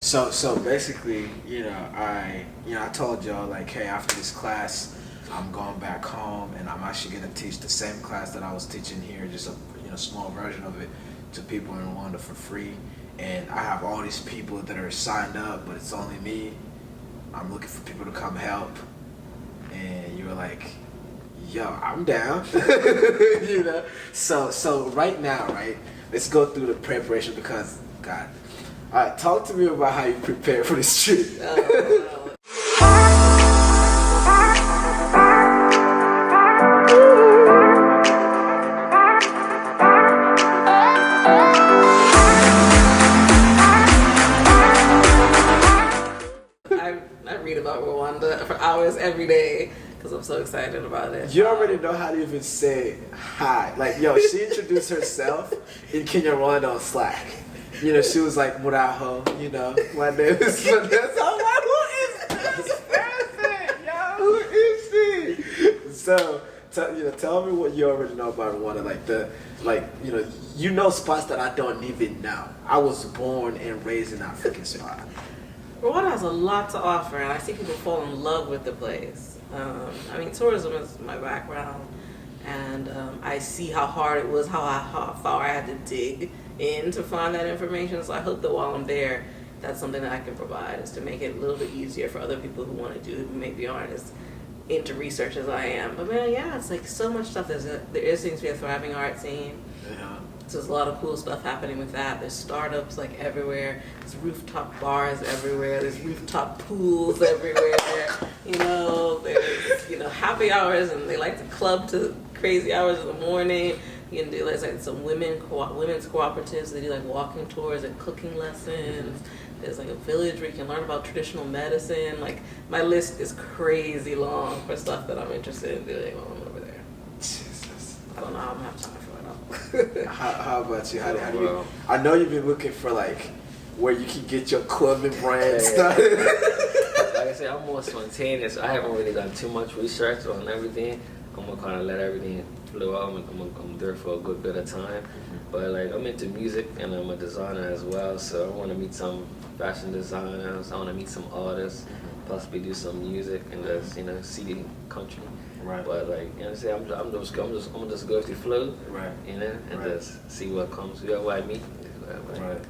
So basically, I told y'all like, hey, after this class, I'm going back home and I'm actually gonna teach the same class that I was teaching here, just a small version of it to people in Rwanda for free. And I have all these people that are signed up, but it's only me. I'm looking for people to come help. And you were like, yo, I'm down. So right now, right? Let's go through the preparation because God. All right, talk to me about how you prepare for this trip. I read about Rwanda for hours every day because I'm so excited about it. You already know how to even say hi. Like, yo, she introduced herself in Kenya Rwanda on Slack. She was like, Muraho, my name is Vanessa. I'm like, who is this person? Yo, who is she? So, tell me what you already know about Rwanda. Spots that I don't even know. I was born and raised in that freaking spot. Rwanda has a lot to offer, and I see people fall in love with the place. Tourism is my background, and I see how hard it was, how far I had to dig in to find that information. So I hope that while I'm there, that's something that I can provide, is to make it a little bit easier for other people who want to do it, who maybe aren't as into research as I am. But man, yeah, it's like so much stuff. There seems to be a thriving art scene. Yeah. So there's a lot of cool stuff happening with that. There's startups like everywhere. There's rooftop bars everywhere. There's rooftop pools everywhere. There's happy hours, and they like to club to crazy hours in the morning. You can do like some women's cooperatives. They do like walking tours and cooking lessons. There's like a village where you can learn about traditional medicine. Like, my list is crazy long for stuff that I'm interested in doing while I'm over there. Jesus. I don't know how I'm gonna have time for it all. How about you? How do you? I know you've been looking for like where you can get your clubbing brand started. Like I said, I'm more spontaneous. I haven't really done too much research on everything. I'm gonna kind of let everything flow out. I'm there for a good bit of time. But like, I'm into music and I'm a designer as well. So I want to meet some fashion designers. I want to meet some artists, possibly do some music and just see the country. Right. But like, I'm just gonna go with the flow. Right. And just see what comes. Whoever I meet. Right.